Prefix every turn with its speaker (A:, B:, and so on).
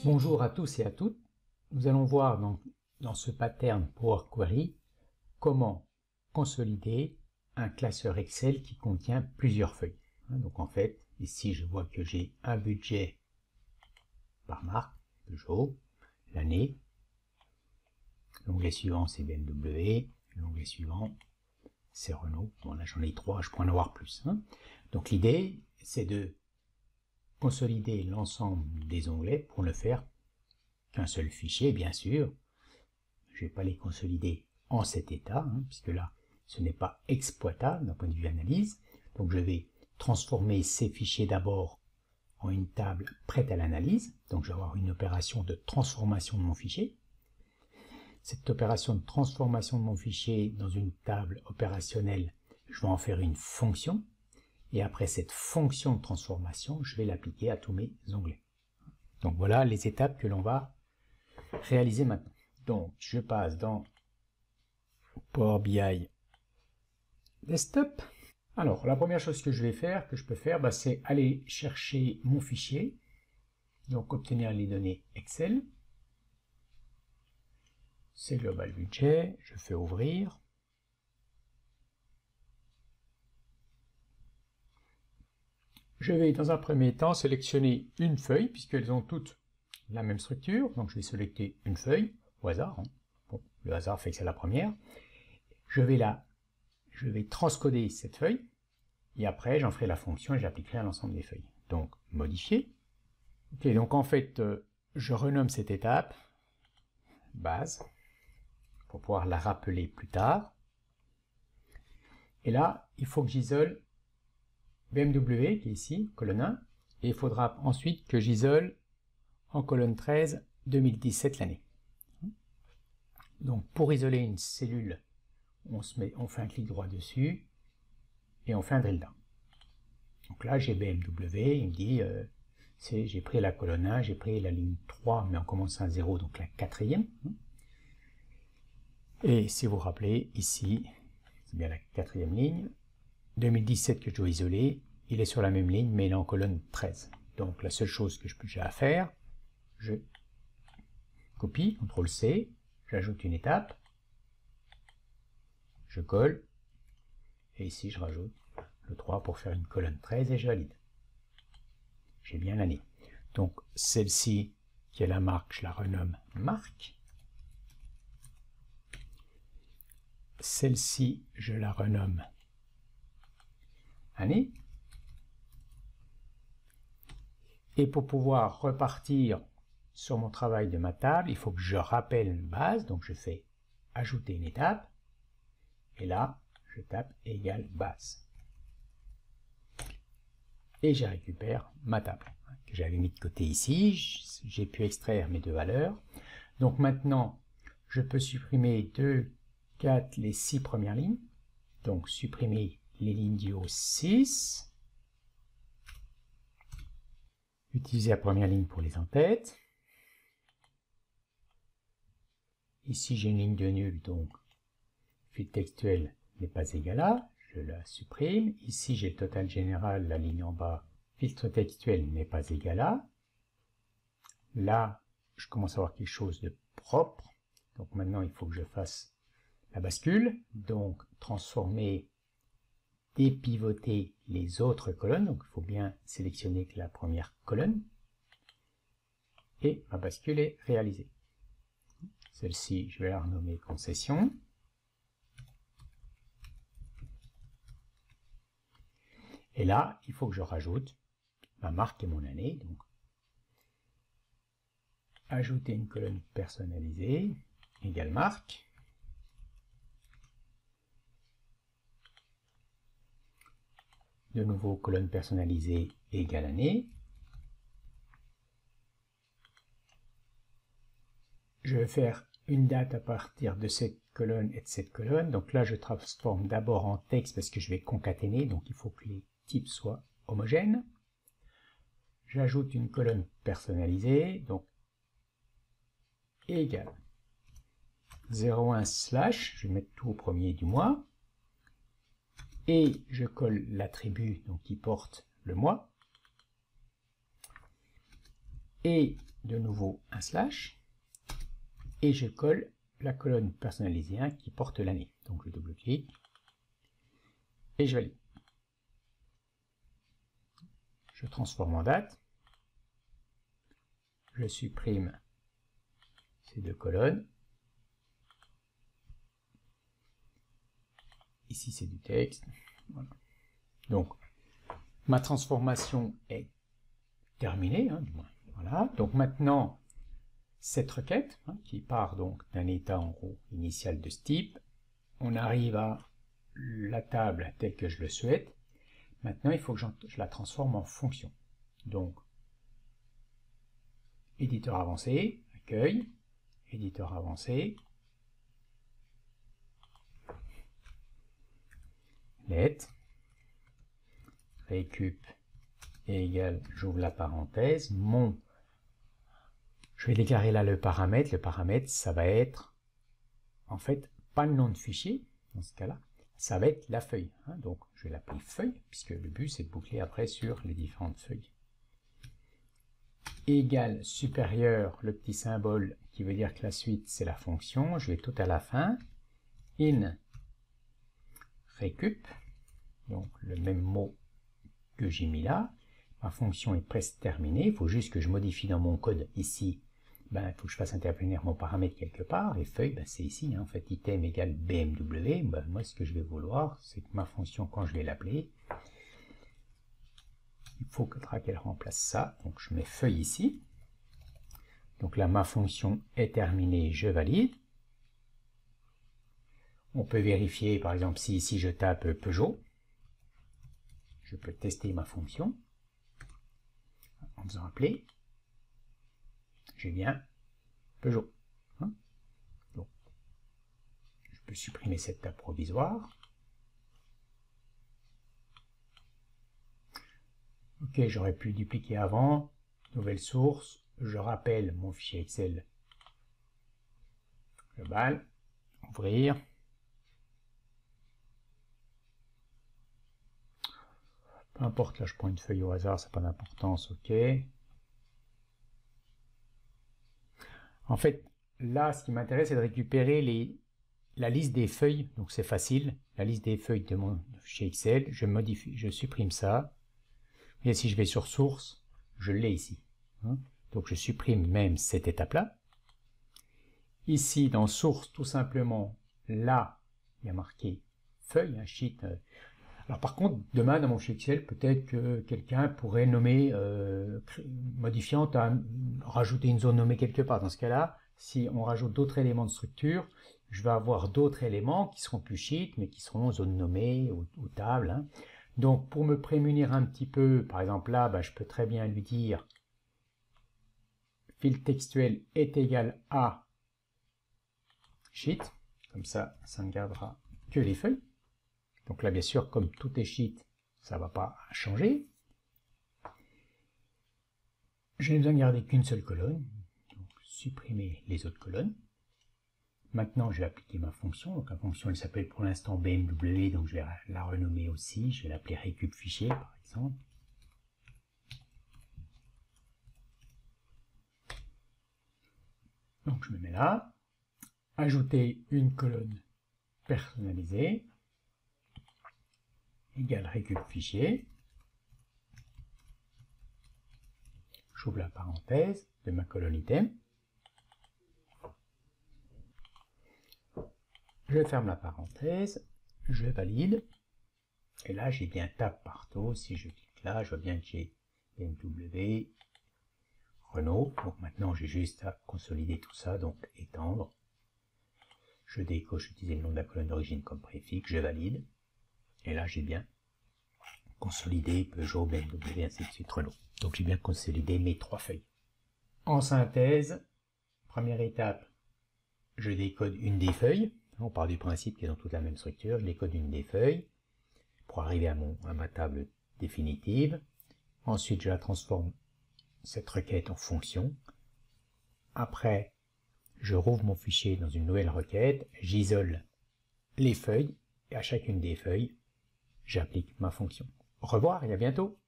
A: Bonjour à tous et à toutes. Nous allons voir dans ce pattern Power Query comment consolider un classeur Excel qui contient plusieurs feuilles. Donc en fait, ici je vois que j'ai un budget par marque, Peugeot, l'année, l'onglet suivant c'est BMW, l'onglet suivant c'est Renault. Bon là j'en ai 3, je pourrais en avoir plus. Donc l'idée c'est de consolider l'ensemble des onglets pour ne faire qu'un seul fichier, bien sûr. Je ne vais pas les consolider en cet état, puisque là, ce n'est pas exploitable d'un point de vue analyse. Donc je vais transformer ces fichiers d'abord en une table prête à l'analyse. Donc je vais avoir une opération de transformation de mon fichier. Cette opération de transformation de mon fichier dans une table opérationnelle, je vais en faire une fonction. Et après cette fonction de transformation, je vais l'appliquer à tous mes onglets. Donc voilà les étapes que l'on va réaliser maintenant. Donc je passe dans Power BI Desktop. Alors la première chose que je peux faire, c'est aller chercher mon fichier. Donc obtenir les données Excel. C'est Global Budget. Je fais ouvrir. Je vais dans un premier temps sélectionner une feuille, puisqu'elles ont toutes la même structure. Donc je vais sélectionner une feuille, au hasard. Bon, le hasard fait que c'est la première. Je vais transcoder cette feuille, et après j'en ferai la fonction et j'appliquerai à l'ensemble des feuilles. Donc modifier. Ok, donc en fait, je renomme cette étape, base, pour pouvoir la rappeler plus tard. Et là, il faut que j'isole BMW, qui est ici, colonne 1, et il faudra ensuite que j'isole en colonne 13, 2017 l'année. Donc pour isoler une cellule, on fait un clic droit dessus, et on fait un drill down. Donc là j'ai BMW, il me dit, j'ai pris la colonne 1, j'ai pris la ligne 3, mais en commençant à 0, donc la quatrième. Et si vous vous rappelez, ici, c'est bien la quatrième ligne, 2017 que je dois isoler, il est sur la même ligne, mais il est en colonne 13. Donc la seule chose que j'ai à faire, je copie, CTRL-C, j'ajoute une étape, je colle, et ici je rajoute le 3 pour faire une colonne 13 et je valide. J'ai bien l'année. Donc celle-ci, qui est la marque, je la renomme marque. Celle-ci, je la renomme année. Et pour pouvoir repartir sur mon travail de ma table, il faut que je rappelle une base. Donc je fais ajouter une étape. Et là, je tape égale base. Et je récupère ma table que j'avais mis de côté ici. J'ai pu extraire mes deux valeurs. Donc maintenant, je peux supprimer 2, 4, les 6 premières lignes. Donc supprimer les lignes du haut 6. Utiliser la première ligne pour les en-têtes. Ici, j'ai une ligne de nul, donc fil textuel n'est pas égal à, je la supprime. Ici, j'ai le total général, la ligne en bas, filtre textuel n'est pas égal à. Là, je commence à avoir quelque chose de propre. Donc maintenant, il faut que je fasse la bascule. Donc, transformer, dépivoter les autres colonnes. Donc, il faut bien sélectionner que la première colonne. Et ma bascule est réalisée. Celle-ci, je vais la renommer concession. Et là, il faut que je rajoute ma marque et mon année. Donc, ajouter une colonne personnalisée, égale marque. De nouveau, colonne personnalisée, égale année. Je vais faire une date à partir de cette colonne et de cette colonne. Donc là, je transforme d'abord en texte parce que je vais concaténer. Donc il faut que les types soient homogènes. J'ajoute une colonne personnalisée. Donc égale 01 slash. Je vais mettre tout au premier du mois. Et je colle l'attribut donc qui porte le mois. et de nouveau un slash, et je colle la colonne personnalisée 1 qui porte l'année. Donc je double-clique et je valide. Je transforme en date, je supprime ces deux colonnes. Ici c'est du texte. Voilà. Donc ma transformation est terminée, hein, du moins. Voilà. Donc maintenant, cette requête, hein, qui part donc d'un état en gros initial de ce type, on arrive à la table telle que je le souhaite. Maintenant, il faut que je la transforme en fonction. Donc, éditeur avancé, accueil, éditeur avancé, let, récup et égal, j'ouvre la parenthèse, je vais déclarer là le paramètre ça va être, en fait, pas le nom de fichier, dans ce cas-là, ça va être la feuille, hein, donc je vais l'appeler feuille, puisque le but c'est de boucler après sur les différentes feuilles. Égal supérieur, le petit symbole qui veut dire que la suite c'est la fonction, je vais tout à la fin, in récup, donc le même mot que j'ai mis là, ma fonction est presque terminée, il faut juste que je modifie dans mon code ici, il faut que je fasse intervenir mon paramètre quelque part, et feuille, c'est ici, hein, en fait item égale BMW, moi ce que je vais vouloir, c'est que ma fonction, quand je vais l'appeler, il faut qu'elle remplace ça, donc je mets feuille ici, donc là ma fonction est terminée, je valide. On peut vérifier, par exemple, si ici je tape Peugeot, je peux tester ma fonction en faisant appeler, j'ai bien Peugeot. Hein, donc, je peux supprimer cette table provisoire. Ok, j'aurais pu dupliquer avant, nouvelle source, je rappelle mon fichier Excel global, ouvrir. Peu importe, là je prends une feuille au hasard, ça n'a pas d'importance, ok. En fait, là ce qui m'intéresse c'est de récupérer la liste des feuilles, donc c'est facile, la liste des feuilles de mon fichier Excel, je modifie, je supprime ça, et si je vais sur source, je l'ai ici. Hein, donc je supprime même cette étape-là. Ici, dans source, tout simplement, là, il y a marqué feuille, un sheet. Alors par contre, demain, dans mon fichier Excel, peut-être que quelqu'un pourrait nommer, modifiant, rajouter une zone nommée quelque part. Dans ce cas-là, si on rajoute d'autres éléments de structure, je vais avoir d'autres éléments qui seront plus sheet, mais qui seront zone nommée ou table. Hein. Donc, pour me prémunir un petit peu, par exemple là, je peux très bien lui dire fil textuel est égal à sheet, comme ça ne gardera que les feuilles. Donc là, bien sûr, comme tout est sheet, ça ne va pas changer. Je n'ai besoin de garder qu'une seule colonne, donc supprimer les autres colonnes. Maintenant, je vais appliquer ma fonction. Donc la fonction, elle s'appelle pour l'instant BMW, donc je vais la renommer aussi. Je vais l'appeler récup fichier, par exemple. Donc je me mets là. Ajouter une colonne personnalisée égale récup fichier. J'ouvre la parenthèse de ma colonne item. Je ferme la parenthèse, je valide. Et là, j'ai bien tab partout. Si je clique là, je vois bien que j'ai BMW, Renault. Donc maintenant, j'ai juste à consolider tout ça, donc étendre. Je décoche utiliser le nom de la colonne d'origine comme préfixe, je valide. Et là, j'ai bien consolidé Peugeot, BMW, ainsi de suite, Renault. Donc j'ai bien consolidé mes 3 feuilles. En synthèse, première étape, je décode une des feuilles. On part du principe qu'elles ont toutes la même structure. Je décode une des feuilles pour arriver à ma table définitive. Ensuite, je la transforme, cette requête, en fonction. Après, je rouvre mon fichier dans une nouvelle requête. J'isole les feuilles et à chacune des feuilles, j'applique ma fonction. Au revoir et à bientôt.